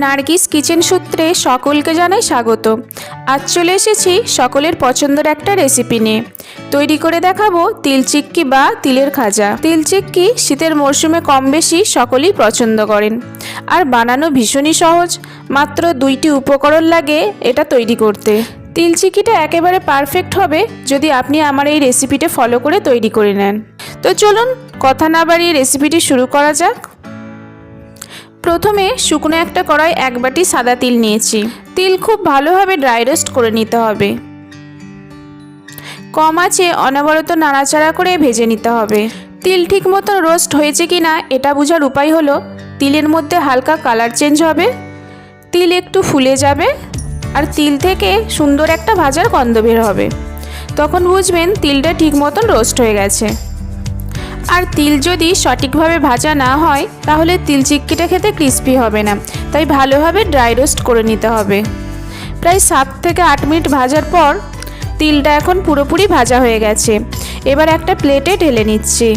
Nargis kitchen সূত্রে সকলকে জানাই স্বাগত। আজ চলে এসেছি সকলের পছন্দের একটা রেসিপি নিয়ে। তৈরি করে দেখাবো তিল চিক্কি বা তিলের খাজা। তিল চিক্কি শীতের মরশুমে কম বেশি সকলেই পছন্দ করেন, আর বানানো ভীষণই সহজ। মাত্র 2টি উপকরণ লাগে এটা তৈরি করতে। তিল চিক্কিটা একেবারে পারফেক্ট হবে যদি আপনি আমার এই রেসিপিটা ফলো করে তৈরি করে নেন। তো চলুন কথা না বাড়িয়ে রেসিপিটি শুরু করা যাক। প্রথমে শুকনো একটা কড়াই 1 বাটি সাদা তিল নিয়েছি। তিল খুব ভালোভাবে ড্রাই রোস্ট করে নিতে হবে। কম আঁচে অনবরত নাড়াচাড়া করে ভেজে নিতে হবে। তিল ঠিক মতো রোস্ট হয়েছে কিনা এটা বোঝার উপায় হলো তিলের মধ্যে হালকা কালার চেঞ্জ হবে, তিল একটু ফুলে যাবে, আর তিল থেকে সুন্দর একটা ভাজার গন্ধ বের হবে। তখন বুঝবেন তিলটা ঠিক মতন রোস্ট হয়ে গেছে। আর তিল যদি সঠিকভাবে ভাজা না হয় তাহলে তিল চিক্কিটা খেতে ক্রিস্পি হবে না, তাই ভালোভাবে ড্রাই রোস্ট করে নিতে হবে। প্রায় 7 থেকে 8 মিনিট ভাজার পর তিলটা এখন পুরোপুরি ভাজা হয়ে গেছে। এবার একটা প্লেটে ঢেলে নিচ্ছি।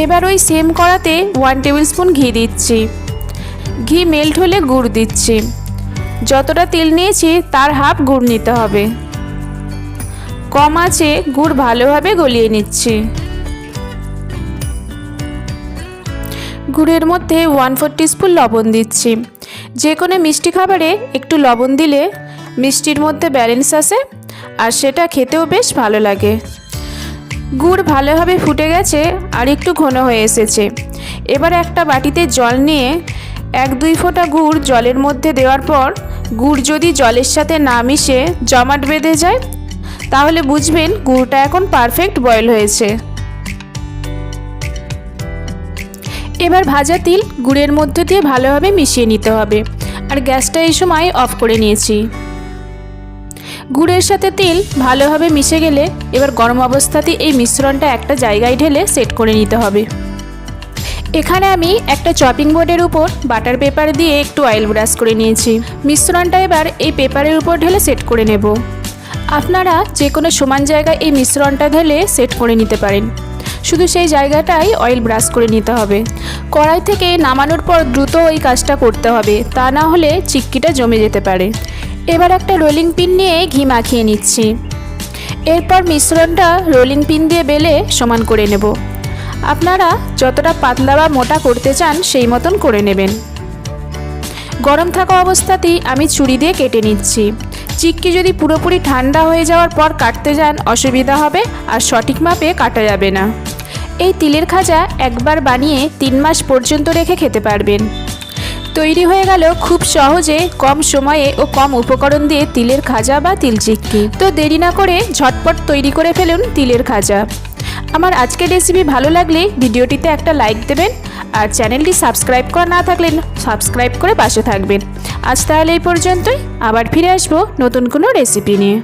এবার ওই সেম কড়াতে 1 টেবিল স্পুন ঘি দিচ্ছি। ঘি মেল্ট হলে গুড় দিচ্ছি। যতটা তিল নিয়েছি তার হাফ গুড় নিতে হবে। কম আঁচে গুড় ভালোভাবে গলিয়ে নিচ্ছি। গুড়ের মধ্যে 1/4 টিস্পুন লবণ দিচ্ছি। যে কোনো মিষ্টি খাবারে একটু লবণ দিলে মিষ্টির মধ্যে ব্যালেন্স আসে, আর সেটা খেতেও বেশ ভালো লাগে। গুড় ভালোভাবে ফুটে গেছে আর একটু ঘন হয়ে এসেছে। এবার একটা বাটিতে জল নিয়ে 1-2 ফোঁটা গুড় জলের মধ্যে দেওয়ার পর গুড় যদি জলের সাথে না মিশে জমাট বেঁধে যায় তাহলে বুঝবেন গুড়টা এখন পারফেক্ট বয়েল হয়েছে। এবার ভাজা তিল গুড়ের মধ্যে দিয়ে ভালোভাবে মিশিয়ে নিতে হবে, আর গ্যাসটা এই সময় অফ করে নিয়েছি। গুড়ের সাথে তিল ভালোভাবে মিশে গেলে এবার গরম অবস্থাতে এই মিশ্রণটা একটা জায়গায় ঢেলে সেট করে নিতে হবে। এখানে আমি একটা চপিং বোর্ডের উপর বাটার পেপার দিয়ে একটু অয়েল ব্রাশ করে নিয়েছি। মিশ্রণটা এবার এই পেপারের উপর ঢেলে সেট করে নেব। আপনারা যে কোনো সমান জায়গায় এই মিশ্রণটা ঢেলে সেট করে নিতে পারেন, শুধু সেই জায়গাটাই অয়েল ব্রাশ করে নিতে হবে। কড়াই থেকে নামানোর পর দ্রুত ওই কাজটা করতে হবে, তা না হলে চিক্কিটা জমে যেতে পারে। এবার একটা রোলিং পিন নিয়ে ঘি মাখিয়ে নিচ্ছি। এরপর মিশ্রণটা রোলিং পিন দিয়ে বেলে সমান করে নেব। আপনারা যতটা পাতলা বা মোটা করতে চান সেই মতন করে নেবেন। গরম থাকা অবস্থাতেই আমি ছুরি দিয়ে কেটে নিচ্ছি। চিক্কি যদি পুরোপুরি ঠান্ডা হয়ে যাওয়ার পর কাটতে যান অসুবিধা হবে, আর সঠিক মাপে কাটা যাবে না। এই তিলের খাজা একবার বানিয়ে 3 মাস পর্যন্ত রেখে খেতে পারবেন। তৈরি হয়ে গেল খুব সহজে, কম সময়ে ও কম উপকরণ দিয়ে তিলের খাজা বা তিল চিক্কি। তো দেরি না করে ঝটপট তৈরি করে ফেলুন তিলের খাজা। আমার আজকের রেসিপি ভালো লাগলে ভিডিওটিতে একটা লাইক দেবেন, আর চ্যানেলটি সাবস্ক্রাইব করা না থাকলে সাবস্ক্রাইব করে পাশে থাকবেন। আজ তাহলে এই পর্যন্তই, আবার ফিরে আসবো নতুন কোনো রেসিপি নিয়ে।